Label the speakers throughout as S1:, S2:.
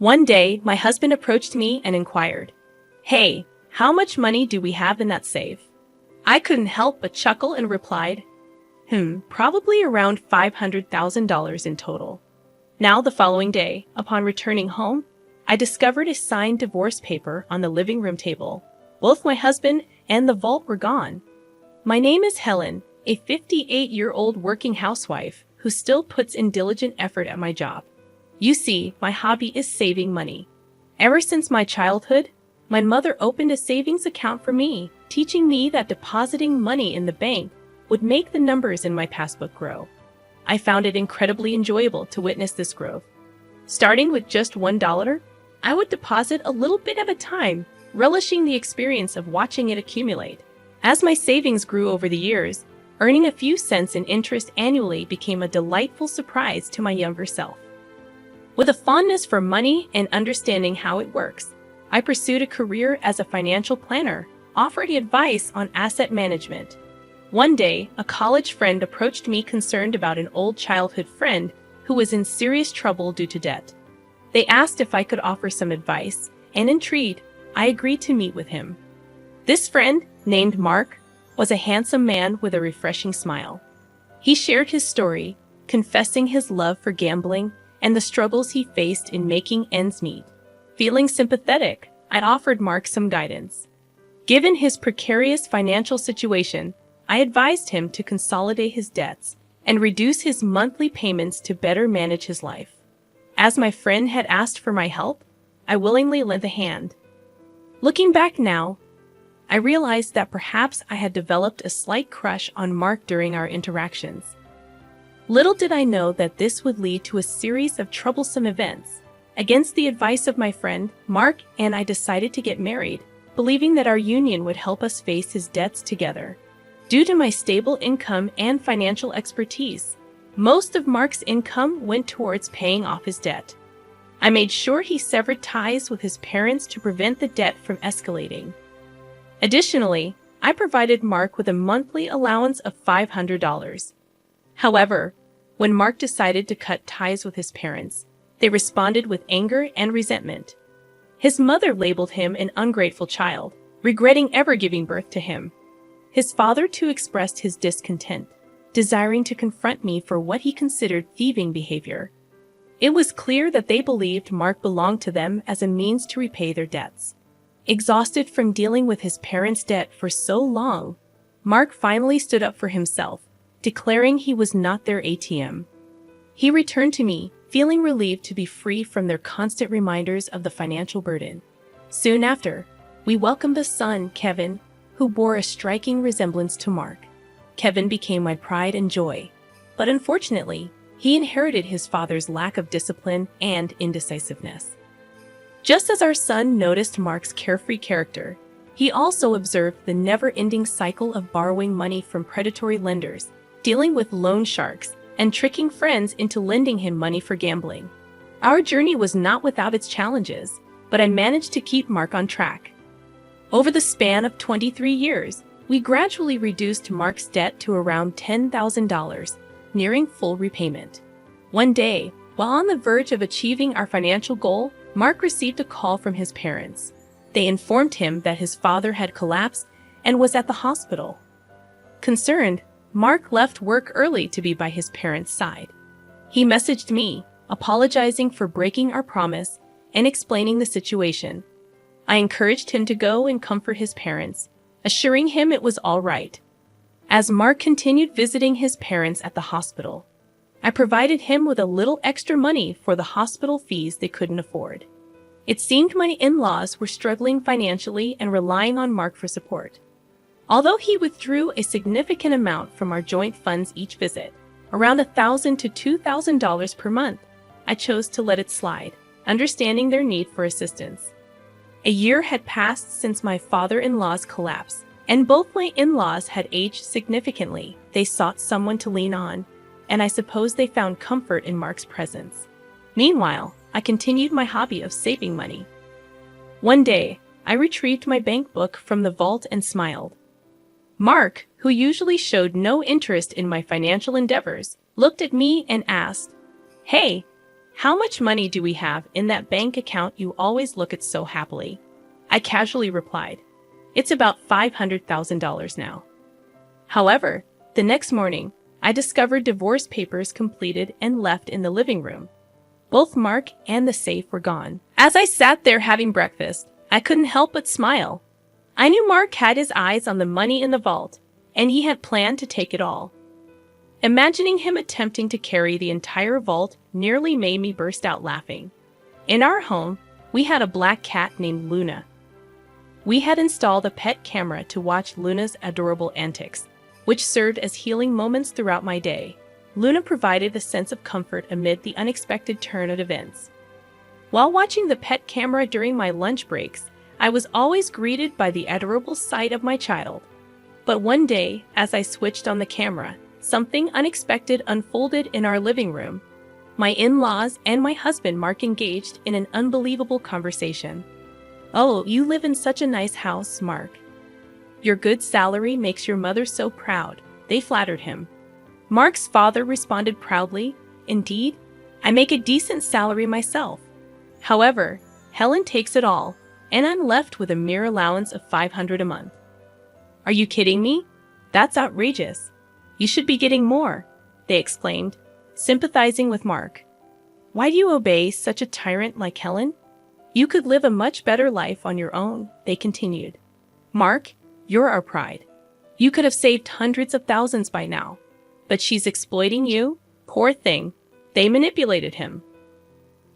S1: One day, my husband approached me and inquired, "Hey, how much money do we have in that safe?" I couldn't help but chuckle and replied, probably around $500,000 in total. Now, the following day, upon returning home, I discovered a signed divorce paper on the living room table. Both my husband and the vault were gone. My name is Helen, a 58-year-old working housewife who still puts in diligent effort at my job. You see, my hobby is saving money. Ever since my childhood, my mother opened a savings account for me, teaching me that depositing money in the bank would make the numbers in my passbook grow. I found it incredibly enjoyable to witness this growth. Starting with just $1, I would deposit a little bit at a time, relishing the experience of watching it accumulate. As my savings grew over the years, earning a few cents in interest annually became a delightful surprise to my younger self. With a fondness for money and understanding how it works, I pursued a career as a financial planner, offering advice on asset management. One day, a college friend approached me concerned about an old childhood friend who was in serious trouble due to debt. They asked if I could offer some advice, and intrigued, I agreed to meet with him. This friend, named Mark, was a handsome man with a refreshing smile. He shared his story, confessing his love for gambling and the struggles he faced in making ends meet. Feeling sympathetic, I offered Mark some guidance. Given his precarious financial situation, I advised him to consolidate his debts and reduce his monthly payments to better manage his life. As my friend had asked for my help, I willingly lent a hand. Looking back now, I realized that perhaps I had developed a slight crush on Mark during our interactions. Little did I know that this would lead to a series of troublesome events. Against the advice of my friend, Mark and I decided to get married, believing that our union would help us face his debts together. Due to my stable income and financial expertise, most of Mark's income went towards paying off his debt. I made sure he severed ties with his parents to prevent the debt from escalating. Additionally, I provided Mark with a monthly allowance of $500. However, when Mark decided to cut ties with his parents, they responded with anger and resentment. His mother labeled him an ungrateful child, regretting ever giving birth to him. His father too expressed his discontent, desiring to confront me for what he considered thieving behavior. It was clear that they believed Mark belonged to them as a means to repay their debts. Exhausted from dealing with his parents' debt for so long, Mark finally stood up for himself, declaring he was not their ATM. He returned to me, feeling relieved to be free from their constant reminders of the financial burden. Soon after, we welcomed a son, Kevin, who bore a striking resemblance to Mark. Kevin became my pride and joy, but unfortunately, he inherited his father's lack of discipline and indecisiveness. Just as our son noticed Mark's carefree character, he also observed the never-ending cycle of borrowing money from predatory lenders, dealing with loan sharks, and tricking friends into lending him money for gambling. Our journey was not without its challenges, but I managed to keep Mark on track. Over the span of 23 years, we gradually reduced Mark's debt to around $10,000, nearing full repayment. One day, while on the verge of achieving our financial goal, Mark received a call from his parents. They informed him that his father had collapsed and was at the hospital. Concerned, Mark left work early to be by his parents' side. He messaged me, apologizing for breaking our promise and explaining the situation. I encouraged him to go and comfort his parents, assuring him it was all right. As Mark continued visiting his parents at the hospital, I provided him with a little extra money for the hospital fees they couldn't afford. It seemed my in-laws were struggling financially and relying on Mark for support. Although he withdrew a significant amount from our joint funds each visit, around $1,000 to $2,000 per month, I chose to let it slide, understanding their need for assistance. A year had passed since my father-in-law's collapse, and both my in-laws had aged significantly. They sought someone to lean on, and I suppose they found comfort in Mark's presence. Meanwhile, I continued my hobby of saving money. One day, I retrieved my bank book from the vault and smiled. Mark, who usually showed no interest in my financial endeavors, looked at me and asked, "Hey, How much money do we have in that bank account you always look at so happily? I casually replied. It's about $500,000 now. However, the next morning, I discovered divorce papers completed and left in the living room. Both Mark and the safe were gone. As I sat there having breakfast, I couldn't help but smile. I knew Mark had his eyes on the money in the vault, and he had planned to take it all. Imagining him attempting to carry the entire vault nearly made me burst out laughing. In our home, we had a black cat named Luna. We had installed a pet camera to watch Luna's adorable antics, which served as healing moments throughout my day. Luna provided a sense of comfort amid the unexpected turn of events. While watching the pet camera during my lunch breaks, I was always greeted by the adorable sight of my child. But one day, as I switched on the camera, something unexpected unfolded in our living room. My in-laws and my husband Mark engaged in an unbelievable conversation. "Oh, you live in such a nice house, Mark. Your good salary makes your mother so proud," they flattered him. Mark's father responded proudly, "Indeed, I make a decent salary myself. However, Helen takes it all, and I'm left with a mere allowance of $500 a month." "Are you kidding me? That's outrageous. You should be getting more," they exclaimed, sympathizing with Mark. "Why do you obey such a tyrant like Helen? You could live a much better life on your own," they continued. "Mark, you're our pride. You could have saved hundreds of thousands by now. But she's exploiting you? Poor thing." They manipulated him.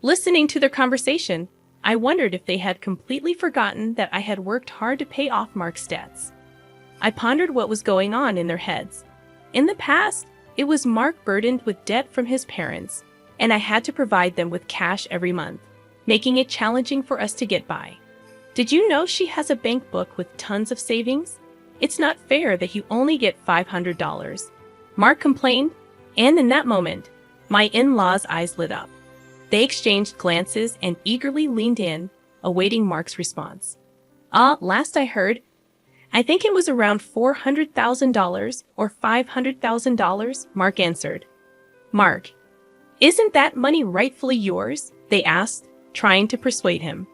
S1: Listening to their conversation, I wondered if they had completely forgotten that I had worked hard to pay off Mark's debts. I pondered what was going on in their heads. In the past, it was Mark burdened with debt from his parents, and I had to provide them with cash every month, making it challenging for us to get by. "Did you know she has a bank book with tons of savings? It's not fair that you only get $500. Mark complained, and in that moment, my in-laws' eyes lit up. They exchanged glances and eagerly leaned in, awaiting Mark's response. Last I heard, I think it was around $400,000 or $500,000, Mark answered. "Mark, isn't that money rightfully yours?" they asked, trying to persuade him.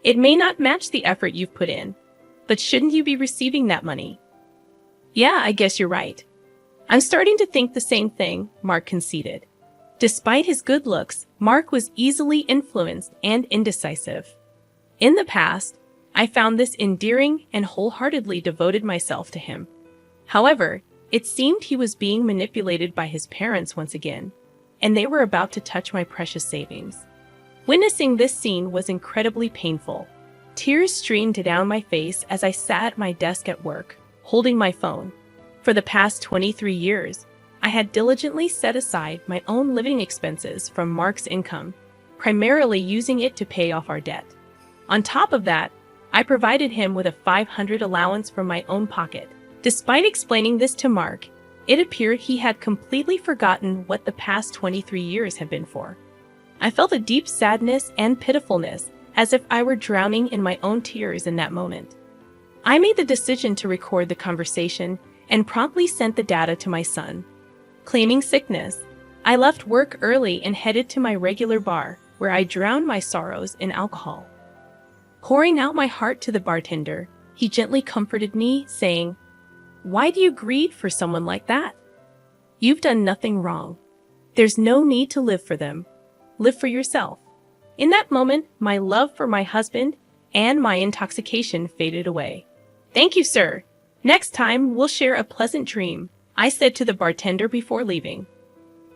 S1: "It may not match the effort you've put in, but shouldn't you be receiving that money?" "Yeah, I guess you're right. I'm starting to think the same thing," Mark conceded. Despite his good looks, Mark was easily influenced and indecisive. In the past, I found this endearing and wholeheartedly devoted myself to him. However, it seemed he was being manipulated by his parents once again, and they were about to touch my precious savings. Witnessing this scene was incredibly painful. Tears streamed down my face as I sat at my desk at work, holding my phone. For the past 23 years, I had diligently set aside my own living expenses from Mark's income, primarily using it to pay off our debt. On top of that, I provided him with a $500 allowance from my own pocket. Despite explaining this to Mark, it appeared he had completely forgotten what the past 23 years had been for. I felt a deep sadness and pitifulness, as if I were drowning in my own tears in that moment. I made the decision to record the conversation and promptly sent the data to my son. Claiming sickness, I left work early and headed to my regular bar, where I drowned my sorrows in alcohol. Pouring out my heart to the bartender, he gently comforted me, saying, "Why do you grieve for someone like that? You've done nothing wrong. There's no need to live for them. Live for yourself." In that moment, my love for my husband and my intoxication faded away. "Thank you, sir. Next time, we'll share a pleasant dream," I said to the bartender before leaving.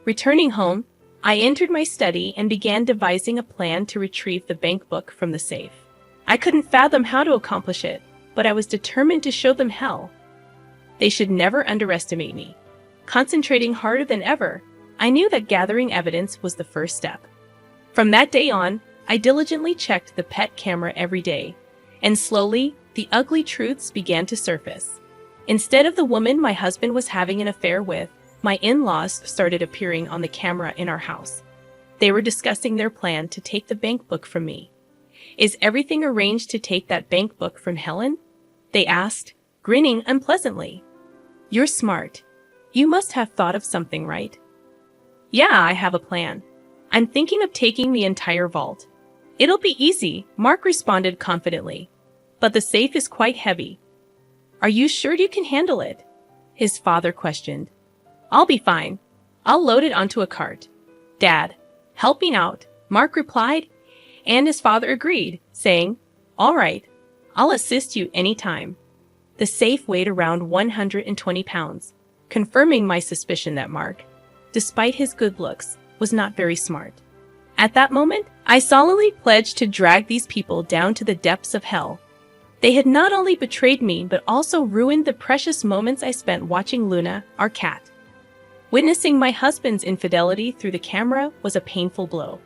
S1: Returning home, I entered my study and began devising a plan to retrieve the bank book from the safe. I couldn't fathom how to accomplish it, but I was determined to show them hell. They should never underestimate me. Concentrating harder than ever, I knew that gathering evidence was the first step. From that day on, I diligently checked the pet camera every day, and slowly, the ugly truths began to surface. Instead of the woman my husband was having an affair with, my in-laws started appearing on the camera in our house. They were discussing their plan to take the bank book from me. "Is everything arranged to take that bank book from Helen?" they asked, grinning unpleasantly. "You're smart. You must have thought of something, right?" "Yeah, I have a plan. I'm thinking of taking the entire vault. It'll be easy, Mark responded confidently. But the safe is quite heavy. Are you sure you can handle it? His father questioned. I'll be fine. I'll load it onto a cart. Dad, help me out, Mark replied, and his father agreed, saying, All right, I'll assist you anytime. The safe weighed around 120 pounds, confirming my suspicion that Mark, despite his good looks, was not very smart. At that moment, I solemnly pledged to drag these people down to the depths of hell. They had not only betrayed me, but also ruined the precious moments I spent watching Luna, our cat. Witnessing my husband's infidelity through the camera was a painful blow.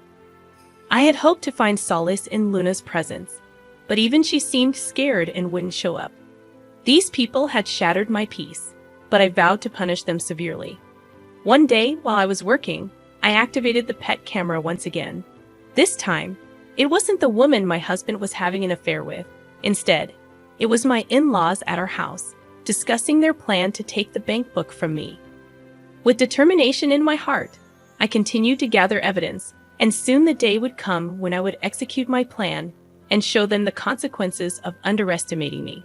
S1: I had hoped to find solace in Luna's presence, but even she seemed scared and wouldn't show up. These people had shattered my peace, but I vowed to punish them severely. One day, while I was working, I activated the pet camera once again. This time, it wasn't the woman my husband was having an affair with. Instead, it was my in-laws at our house, discussing their plan to take the bank book from me. With determination in my heart, I continued to gather evidence, and soon the day would come when I would execute my plan and show them the consequences of underestimating me.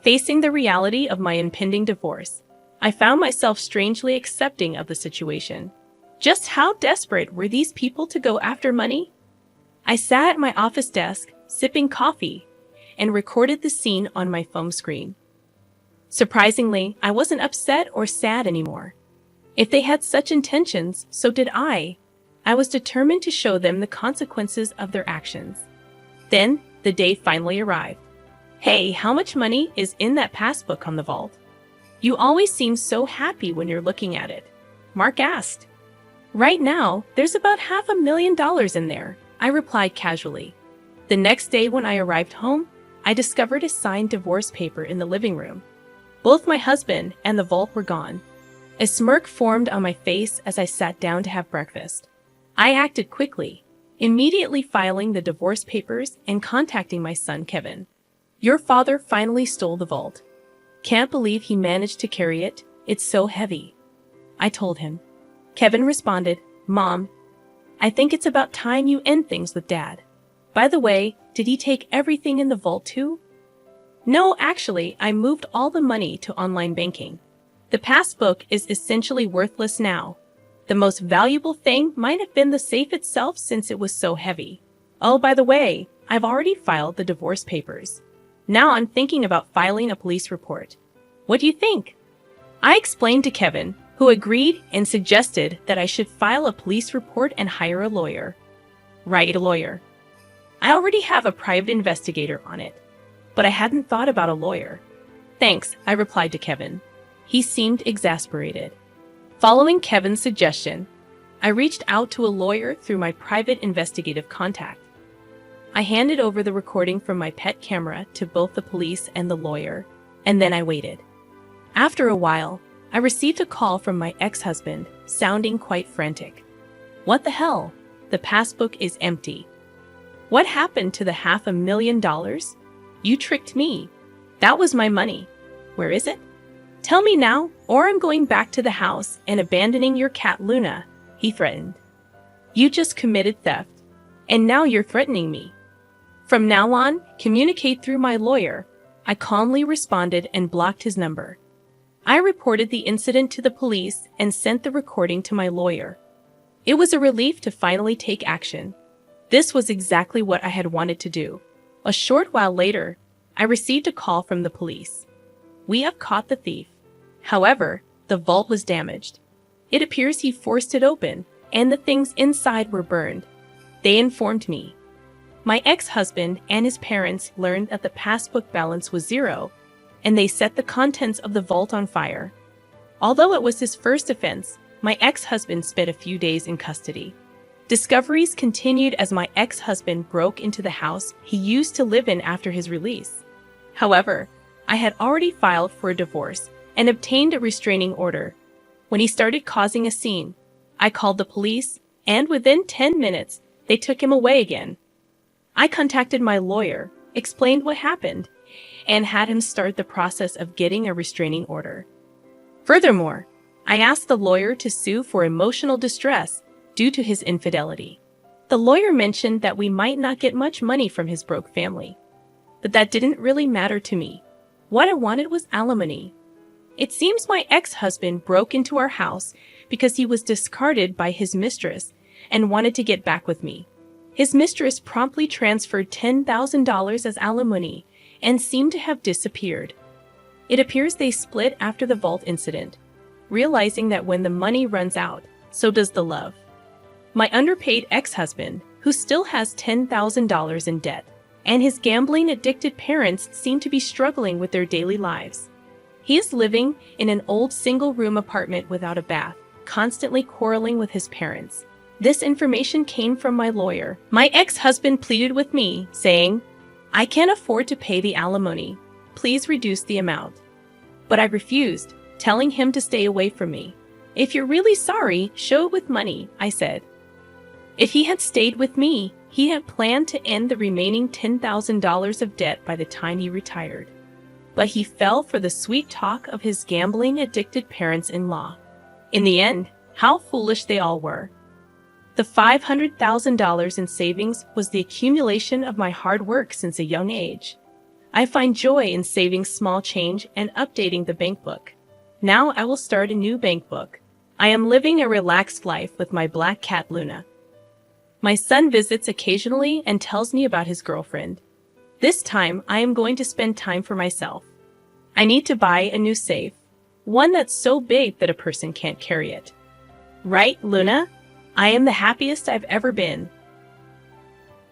S1: Facing the reality of my impending divorce, I found myself strangely accepting of the situation. Just how desperate were these people to go after money? I sat at my office desk, sipping coffee, and recorded the scene on my phone screen. Surprisingly, I wasn't upset or sad anymore. If they had such intentions, so did I. I was determined to show them the consequences of their actions. Then, the day finally arrived. Hey, how much money is in that passbook on the vault? You always seem so happy when you're looking at it, Mark asked. Right now, there's about $500,000 in there, I replied casually. The next day when I arrived home, I discovered a signed divorce paper in the living room. Both my husband and the vault were gone. A smirk formed on my face as I sat down to have breakfast. I acted quickly, immediately filing the divorce papers and contacting my son Kevin. Your father finally stole the vault. Can't believe he managed to carry it. It's so heavy, I told him. Kevin responded, Mom, I think it's about time you end things with Dad. By the way, did he take everything in the vault too? No, actually, I moved all the money to online banking. The passbook is essentially worthless now. The most valuable thing might have been the safe itself since it was so heavy. Oh, by the way, I've already filed the divorce papers. Now I'm thinking about filing a police report. What do you think? I explained to Kevin, who agreed and suggested that I should file a police report and hire a lawyer. Right, a lawyer. I already have a private investigator on it, but I hadn't thought about a lawyer. Thanks, I replied to Kevin. He seemed exasperated. Following Kevin's suggestion, I reached out to a lawyer through my private investigative contact. I handed over the recording from my pet camera to both the police and the lawyer, and then I waited. After a while, I received a call from my ex-husband, sounding quite frantic. What the hell? The passbook is empty. What happened to the $500,000? You tricked me. That was my money. Where is it? Tell me now, or I'm going back to the house and abandoning your cat Luna, he threatened. You just committed theft, and now you're threatening me. From now on, communicate through my lawyer, I calmly responded and blocked his number. I reported the incident to the police and sent the recording to my lawyer. It was a relief to finally take action. This was exactly what I had wanted to do. A short while later, I received a call from the police. We have caught the thief. However, the vault was damaged. It appears he forced it open, and the things inside were burned. They informed me. My ex-husband and his parents learned that the passbook balance was zero, and they set the contents of the vault on fire. Although it was his first offense, my ex-husband spent a few days in custody. Discoveries continued as my ex-husband broke into the house he used to live in after his release. However, I had already filed for a divorce and obtained a restraining order. When he started causing a scene, I called the police, and within 10 minutes, they took him away again. I contacted my lawyer, explained what happened, and had him start the process of getting a restraining order. Furthermore, I asked the lawyer to sue for emotional distress due to his infidelity. The lawyer mentioned that we might not get much money from his broke family, but that didn't really matter to me. What I wanted was alimony. It seems my ex-husband broke into our house because he was discarded by his mistress and wanted to get back with me. His mistress promptly transferred $10,000 as alimony and seemed to have disappeared. It appears they split after the vault incident, realizing that when the money runs out, so does the love. My underpaid ex-husband, who still has $10,000 in debt, and his gambling-addicted parents seem to be struggling with their daily lives. He is living in an old single-room apartment without a bath, constantly quarreling with his parents. This information came from my lawyer. My ex-husband pleaded with me, saying, "I can't afford to pay the alimony. Please reduce the amount." But I refused, telling him to stay away from me. "If you're really sorry, show it with money," I said. If he had stayed with me, he had planned to end the remaining $10,000 of debt by the time he retired. But he fell for the sweet talk of his gambling-addicted parents-in-law. In the end, how foolish they all were. The $500,000 in savings was the accumulation of my hard work since a young age. I find joy in saving small change and updating the bank book. Now I will start a new bank book. I am living a relaxed life with my black cat Luna. My son visits occasionally and tells me about his girlfriend. This time, I am going to spend time for myself. I need to buy a new safe, one that's so big that a person can't carry it. Right, Luna? I am the happiest I've ever been.